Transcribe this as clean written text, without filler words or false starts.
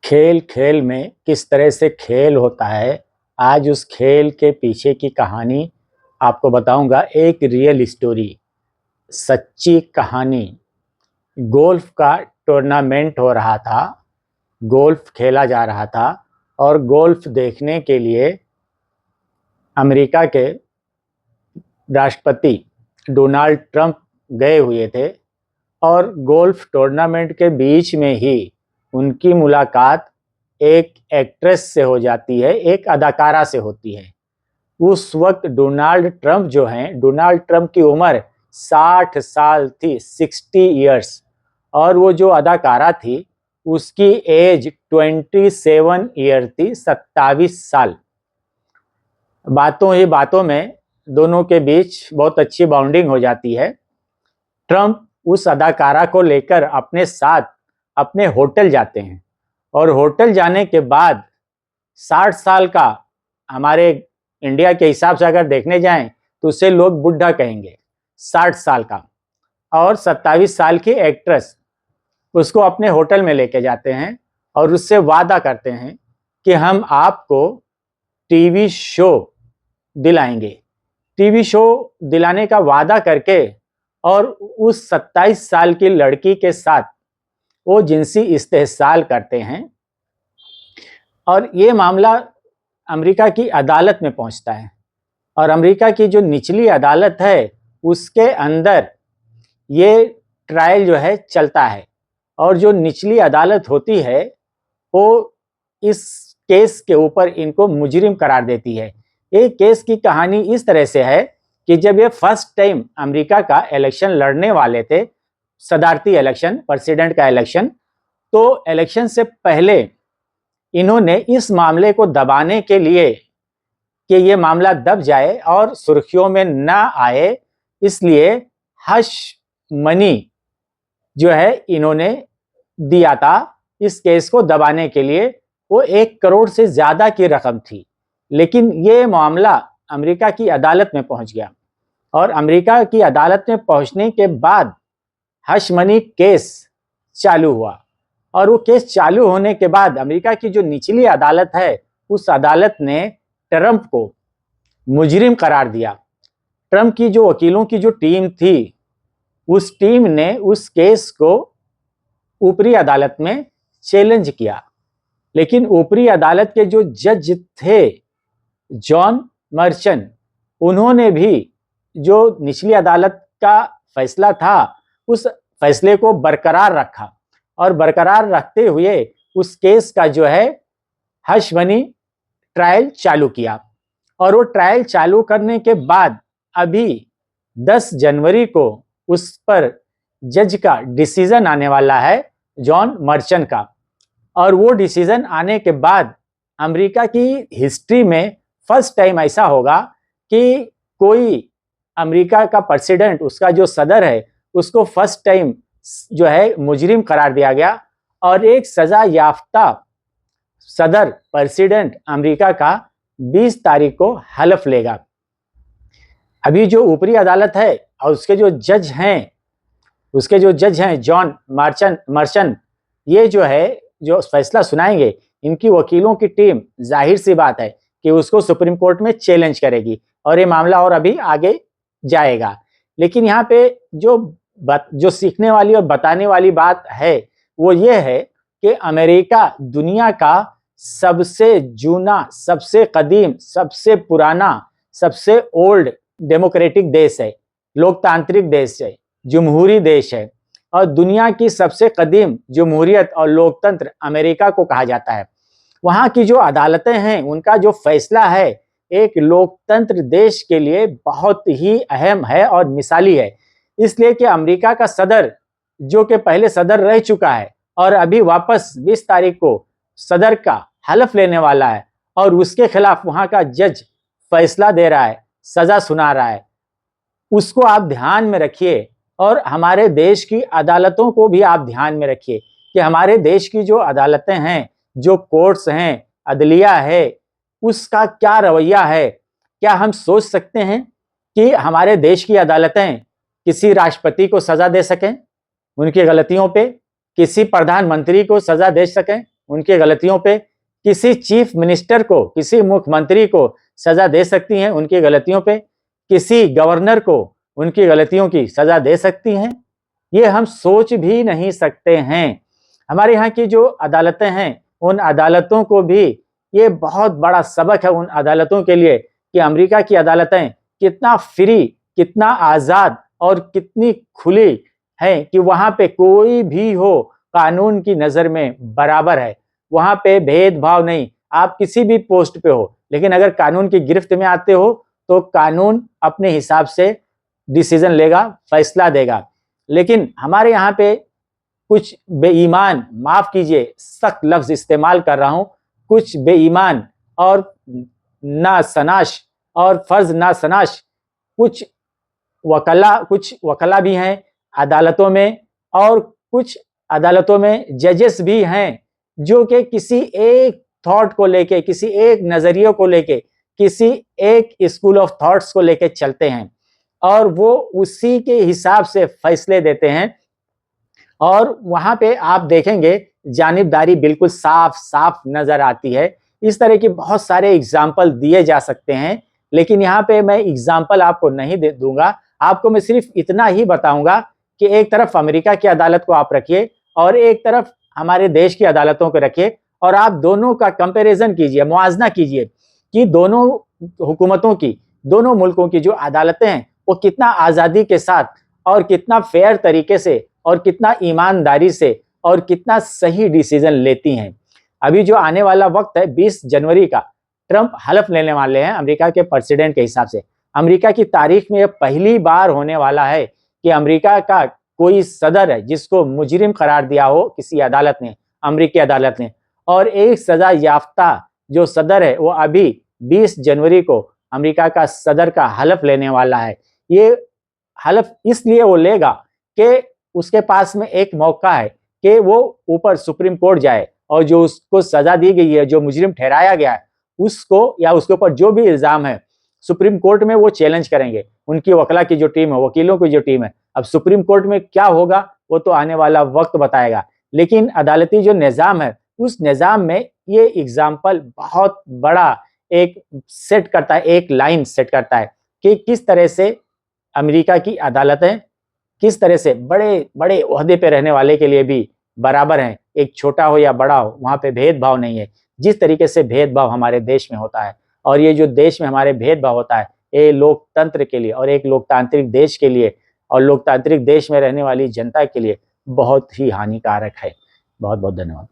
खेल खेल में किस तरह से खेल होता है, आज उस खेल के पीछे की कहानी आपको बताऊंगा। एक रियल स्टोरी, सच्ची कहानी। गोल्फ का टूर्नामेंट हो रहा था, गोल्फ खेला जा रहा था और गोल्फ देखने के लिए अमेरिका के राष्ट्रपति डोनाल्ड ट्रंप गए हुए थे और गोल्फ टूर्नामेंट के बीच में ही उनकी मुलाकात एक एक्ट्रेस से हो जाती है, एक अदाकारा से होती है। उस वक्त डोनाल्ड ट्रंप जो हैं, डोनाल्ड ट्रंप की उम्र 60 साल थी, 60 इयर्स, और वो जो अदाकारा थी उसकी एज 27 ईयर थी, 27 साल। बातों ही बातों में दोनों के बीच बहुत अच्छी बाउंडिंग हो जाती है। ट्रंप उस अदाकारा को लेकर अपने साथ अपने होटल जाते हैं और होटल जाने के बाद 60 साल का, हमारे इंडिया के हिसाब से अगर देखने जाएं तो उसे लोग बुढ़ा कहेंगे, 60 साल का, और 27 साल की एक्ट्रेस, उसको अपने होटल में लेके जाते हैं और उससे वादा करते हैं कि हम आपको टीवी शो दिलाएंगे। टीवी शो दिलाने का वादा करके और उस 27 साल की लड़की के साथ वो जिनसी इस्तेहसाल करते हैं और ये मामला अमेरिका की अदालत में पहुंचता है। और अमेरिका की जो निचली अदालत है उसके अंदर ये ट्रायल जो है चलता है और जो निचली अदालत होती है वो इस केस के ऊपर इनको मुजरिम करार देती है। ये केस की कहानी इस तरह से है कि जब ये फर्स्ट टाइम अमेरिका का इलेक्शन लड़ने वाले थे, सदारती इलेक्शन, प्रेसिडेंट का इलेक्शन, तो इलेक्शन से पहले इन्होंने इस मामले को दबाने के लिए कि ये मामला दब जाए और सुर्खियों में ना आए, इसलिए हश मनी जो है इन्होंने दिया था इस केस को दबाने के लिए। वो 1 करोड़ से ज्यादा की रकम थी, लेकिन ये मामला अमेरिका की अदालत में पहुंच गया और अमेरिका की अदालत में पहुंचने के बाद हश मनी केस चालू हुआ। और वो केस चालू होने के बाद अमेरिका की जो निचली अदालत है उस अदालत ने ट्रंप को मुजरिम करार दिया। ट्रंप की जो वकीलों की जो टीम थी उस टीम ने उस केस को ऊपरी अदालत में चैलेंज किया, लेकिन ऊपरी अदालत के जो जज थे जॉन मर्चन, उन्होंने भी जो निचली अदालत का फैसला था उस फैसले को बरकरार रखा और बरकरार रखते हुए उस केस का जो है हश मनी ट्रायल चालू किया। और वो ट्रायल चालू करने के बाद अभी 10 जनवरी को उस पर जज का डिसीजन आने वाला है, जॉन मर्चन का। और वो डिसीजन आने के बाद अमेरिका की हिस्ट्री में फर्स्ट टाइम ऐसा होगा कि कोई अमेरिका का प्रेसिडेंट, उसका जो सदर है, उसको फर्स्ट टाइम जो है मुजरिम करार दिया गया और एक सजा याफ्ता सदर प्रेसिडेंट अमेरिका का 20 तारीख को हलफ लेगा। अभी जो ऊपरी अदालत है और उसके जो जज हैं जॉन मर्चन, ये जो है जो फैसला सुनाएंगे, इनकी वकीलों की टीम जाहिर सी बात है कि उसको सुप्रीम कोर्ट में चैलेंज करेगी और ये मामला और अभी आगे जाएगा। लेकिन यहाँ पे जो सीखने वाली और बताने वाली बात है वो ये है कि अमेरिका दुनिया का सबसे जूना, सबसे कदीम, सबसे पुराना, सबसे ओल्ड डेमोक्रेटिक देश है, लोकतांत्रिक देश है, जमहूरी देश है और दुनिया की सबसे कदीम जमहूरियत और लोकतंत्र अमेरिका को कहा जाता है। वहाँ की जो अदालतें हैं उनका जो फैसला है एक लोकतंत्र देश के लिए बहुत ही अहम है और मिसाली है, इसलिए कि अमेरिका का सदर, जो कि पहले सदर रह चुका है और अभी वापस 20 तारीख को सदर का हलफ लेने वाला है और उसके खिलाफ वहां का जज फैसला दे रहा है, सजा सुना रहा है, उसको आप ध्यान में रखिए। और हमारे देश की अदालतों को भी आप ध्यान में रखिए कि हमारे देश की जो अदालतें हैं, जो कोर्ट्स हैं, अदलिया है, उसका क्या रवैया है। क्या हम सोच सकते हैं कि हमारे देश की अदालतें किसी राष्ट्रपति को सजा दे सकें उनकी गलतियों पे, किसी प्रधानमंत्री को सजा दे सकें? उनकी गलतियों पे, किसी चीफ मिनिस्टर को, किसी मुख्यमंत्री को सजा दे सकती हैं उनकी गलतियों पे, किसी गवर्नर को उनकी गलतियों की सजा दे सकती हैं। ये हम सोच भी नहीं सकते हैं। हमारे यहाँ की जो अदालतें हैं, उन अदालतों को भी ये बहुत बड़ा सबक है उन अदालतों के लिए कि अमेरिका की अदालतें कितना फ्री, कितना आज़ाद और कितनी खुली हैं कि वहाँ पे कोई भी हो कानून की नज़र में बराबर है। वहाँ पे भेदभाव नहीं, आप किसी भी पोस्ट पे हो, लेकिन अगर कानून की गिरफ्त में आते हो तो कानून अपने हिसाब से डिसीजन लेगा, फैसला देगा। लेकिन हमारे यहाँ पे कुछ बेईमान, माफ कीजिए सख्त लफ्ज इस्तेमाल कर रहा हूं, कुछ बेईमान और नासनाश और फर्ज नासनाश कुछ वकला भी हैं अदालतों में, और कुछ अदालतों में जजेस भी हैं जो कि किसी एक थॉट को लेके, किसी एक नजरिए को लेके, किसी एक स्कूल ऑफ थॉट्स को लेके चलते हैं और वो उसी के हिसाब से फैसले देते हैं। और वहां पे आप देखेंगे जानिबदारी बिल्कुल साफ साफ नजर आती है। इस तरह के बहुत सारे एग्जाम्पल दिए जा सकते हैं, लेकिन यहाँ पे मैं एग्जाम्पल आपको नहीं दे दूंगा। आपको मैं सिर्फ इतना ही बताऊंगा कि एक तरफ अमेरिका की अदालत को आप रखिए और एक तरफ हमारे देश की अदालतों को रखिए, और आप दोनों का कंपैरिजन कीजिए, मुआवजा कीजिए कि दोनों हुकूमतों की, दोनों मुल्कों की जो अदालतें हैं वो कितना आज़ादी के साथ और कितना फेयर तरीके से और कितना ईमानदारी से और कितना सही डिसीजन लेती हैं। अभी जो आने वाला वक्त है 20 जनवरी का, ट्रंप हलफ लेने वाले हैं अमेरिका के प्रेसिडेंट के हिसाब से। अमेरिका की तारीख में यह पहली बार होने वाला है कि अमेरिका का कोई सदर है जिसको मुजरिम करार दिया हो किसी अदालत ने, अमेरिकी अदालत ने, और एक सजा याफ्ता जो सदर है वो अभी 20 जनवरी को अमेरिका का सदर का हलफ लेने वाला है। ये हलफ इसलिए वो लेगा कि उसके पास में एक मौका है कि वो ऊपर सुप्रीम कोर्ट जाए और जो उसको सजा दी गई है, जो मुजरिम ठहराया गया है, उसको या उसके ऊपर जो भी इल्जाम है सुप्रीम कोर्ट में वो चैलेंज करेंगे। उनकी वकला की जो टीम है, वकीलों की जो टीम है, अब सुप्रीम कोर्ट में क्या होगा वो तो आने वाला वक्त बताएगा। लेकिन अदालती जो निज़ाम है उस निज़ाम में ये एग्जाम्पल बहुत बड़ा एक सेट करता है, एक लाइन सेट करता है कि किस तरह से अमेरिका की अदालतें किस तरह से बड़े बड़े ओहदे पे रहने वाले के लिए भी बराबर हैं। एक छोटा हो या बड़ा हो, वहाँ पे भेदभाव नहीं है। जिस तरीके से भेदभाव हमारे देश में होता है, और ये जो देश में हमारे भेदभाव होता है, ये लोकतंत्र के लिए और एक लोकतांत्रिक देश के लिए और लोकतांत्रिक देश में रहने वाली जनता के लिए बहुत ही हानिकारक है। बहुत बहुत धन्यवाद।